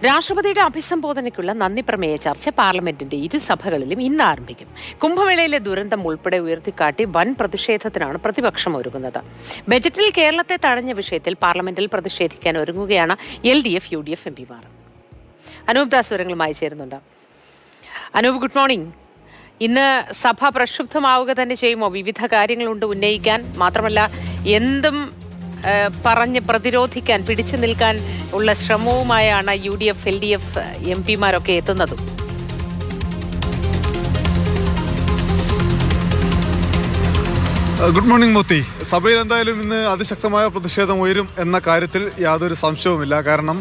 രാഷ്ട്രപതിയുടെ അഭിസംബോധനയ്ക്കുള്ള നന്ദി പ്രമേയ ചർച്ച പാർലമെന്റിന്റെ ഇരുസഭകളിലും ഇന്ന് ആരംഭിക്കും. കുംഭമേളയിലെ ദുരന്തം ഉൾപ്പെടെ ഉയർത്തിക്കാട്ടി വൻ പ്രതിഷേധത്തിനാണ് പ്രതിപക്ഷം ഒരുങ്ങുന്നത്. ബജറ്റിൽ കേരളത്തെ തഴഞ്ഞ വിഷയത്തിൽ പാർലമെന്റിൽ പ്രതിഷേധിക്കാൻ ഒരുങ്ങുകയാണ് LDF, UDF MPമാർ. അനൂപ് ദാസ് വിവരങ്ങളുമായി ചേരുന്നുണ്ട്. Anoop, good morning. ഇന്ന് സഭ പ്രക്ഷുബ്ധമാവുക തന്നെ ചെയ്യുമോ? വിവിധ കാര്യങ്ങളുണ്ട് ഉന്നയിക്കാൻ, മാത്രമല്ല എന്തും പറഞ്ഞ് പ്രതിരോധിക്കാൻ, പിടിച്ചു നിൽക്കാൻ ഉള്ള ശ്രമവുമായാണ് UDF, LDF MPമാരൊക്കെ എത്തുന്നതും. ഗുഡ് മോർണിംഗ് മോത്തി. സഭയിൽ എന്തായാലും ഇന്ന് അതിശക്തമായ പ്രതിഷേധം ഉയരും എന്ന കാര്യത്തിൽ യാതൊരു സംശയവുമില്ല. കാരണം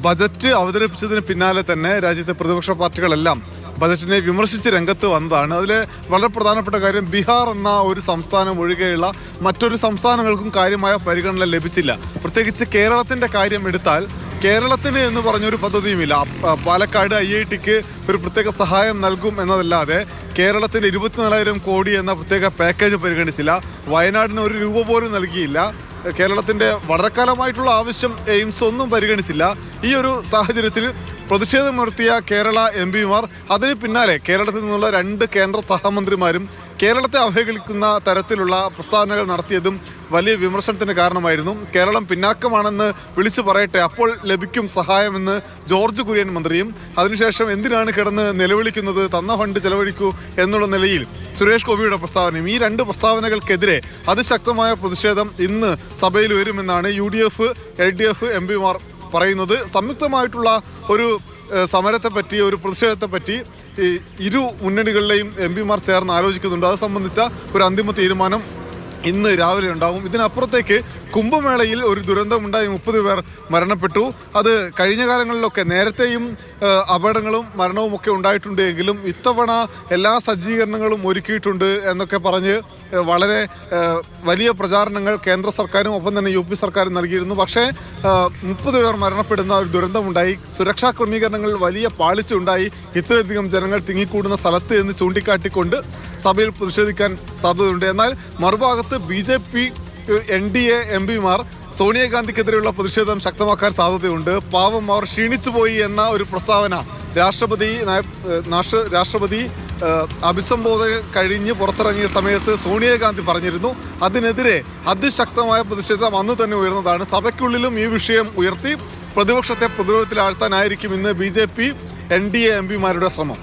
ബജറ്റ് അവതരിപ്പിച്ചതിന് പിന്നാലെ തന്നെ രാജ്യത്തെ പ്രതിപക്ഷ പാർട്ടികളെല്ലാം ബജറ്റിനെ വിമർശിച്ച് രംഗത്ത് വന്നതാണ്. അതിൽ വളരെ പ്രധാനപ്പെട്ട കാര്യം, ബീഹാർ എന്ന ഒരു സംസ്ഥാനം ഒഴികെയുള്ള മറ്റൊരു സംസ്ഥാനങ്ങൾക്കും കാര്യമായ പരിഗണന ലഭിച്ചില്ല. പ്രത്യേകിച്ച് കേരളത്തിൻ്റെ കാര്യം എടുത്താൽ, കേരളത്തിന് എന്ന് പറഞ്ഞൊരു പദ്ധതിയുമില്ല. പാലക്കാട് IITക്ക് ഒരു പ്രത്യേക സഹായം നൽകും എന്നതല്ലാതെ കേരളത്തിന് 24,000 കോടി എന്ന പ്രത്യേക പാക്കേജ് പരിഗണിച്ചില്ല. വയനാടിന് ഒരു രൂപ പോലും നൽകിയില്ല. കേരളത്തിൻ്റെ വളരെക്കാലമായിട്ടുള്ള ആവശ്യം എയിംസ് ഒന്നും പരിഗണിച്ചില്ല. ഈ ഒരു സാഹചര്യത്തിൽ പ്രതിഷേധമുയർത്തിയ കേരള MPമാർ, അതിന് പിന്നാലെ കേരളത്തിൽ നിന്നുള്ള 2 കേന്ദ്ര സഹമന്ത്രിമാരും കേരളത്തെ അവഹേളിക്കുന്ന തരത്തിലുള്ള പ്രസ്താവനകൾ നടത്തിയതും വലിയ വിമർശനത്തിന് കാരണമായിരുന്നു. കേരളം പിന്നാക്കമാണെന്ന് വിളിച്ചു പറയട്ടെ, അപ്പോൾ ലഭിക്കും സഹായമെന്ന് ജോർജ് കുര്യൻ മന്ത്രിയും, അതിനുശേഷം എന്തിനാണ് കിടന്ന് നിലവിളിക്കുന്നത്, തന്ന ഫണ്ട് ചെലവഴിക്കൂ എന്നുള്ള നിലയിൽ സുരേഷ് ഗോപിയുടെ പ്രസ്താവനയും. ഈ 2 പ്രസ്താവനകൾക്കെതിരെ അതിശക്തമായ പ്രതിഷേധം ഇന്ന് സഭയിൽ വരുമെന്നാണ് UDF, LDF MPമാർ പറയുന്നത്. സംയുക്തമായിട്ടുള്ള ഒരു സമരത്തെപ്പറ്റി, ഒരു പ്രതിഷേധത്തെപ്പറ്റി ഇരു മുന്നണികളിലെയും MPമാർ ചേർന്ന് ആലോചിക്കുന്നുണ്ട്. അത് സംബന്ധിച്ച ഒരു അന്തിമ തീരുമാനം ഇന്ന് രാവിലെ ഉണ്ടാവും. ഇതിനപ്പുറത്തേക്ക് കുംഭമേളയിൽ ഒരു ദുരന്തമുണ്ടായി, 30 പേർ മരണപ്പെട്ടു. അത് കഴിഞ്ഞ കാലങ്ങളിലൊക്കെ നേരത്തെയും അപകടങ്ങളും മരണവും ഒക്കെ ഉണ്ടായിട്ടുണ്ട് എങ്കിലും ഇത്തവണ എല്ലാ സജ്ജീകരണങ്ങളും ഒരുക്കിയിട്ടുണ്ട് എന്നൊക്കെ പറഞ്ഞ് വളരെ വലിയ പ്രചാരണങ്ങൾ കേന്ദ്ര സർക്കാരും ഒപ്പം തന്നെ UP സർക്കാരും നൽകിയിരുന്നു. പക്ഷേ 30 പേർ മരണപ്പെടുന്ന ഒരു ദുരന്തമുണ്ടായി. സുരക്ഷാ ക്രമീകരണങ്ങളിൽ വലിയ പാളിച്ചുണ്ടായി. ഇത്രയധികം ജനങ്ങൾ തിങ്ങിക്കൂടുന്ന സ്ഥലത്ത് എന്ന് ചൂണ്ടിക്കാട്ടിക്കൊണ്ട് സഭയിൽ പ്രതിഷേധിക്കാൻ സാധ്യതയുണ്ട്. എന്നാൽ മറുഭാഗത്ത് BJP, NDA MPമാർ സോണിയാഗാന്ധിക്കെതിരെയുള്ള പ്രതിഷേധം ശക്തമാക്കാൻ സാധ്യതയുണ്ട്. പാവം, അവർ ക്ഷീണിച്ചു പോയി എന്ന ഒരു പ്രസ്താവന രാഷ്ട്രപതി അഭിസംബോധന കഴിഞ്ഞ് പുറത്തിറങ്ങിയ സമയത്ത് സോണിയാഗാന്ധി പറഞ്ഞിരുന്നു. അതിനെതിരെ അതിശക്തമായ പ്രതിഷേധം അന്ന് തന്നെ ഉയർന്നതാണ്. സഭയ്ക്കുള്ളിലും ഈ വിഷയം ഉയർത്തി പ്രതിപക്ഷത്തെ പ്രതിരോധത്തിലാഴ്ത്താനായിരിക്കും ഇന്ന് BJP, NDA MPമാരുടെ ശ്രമം.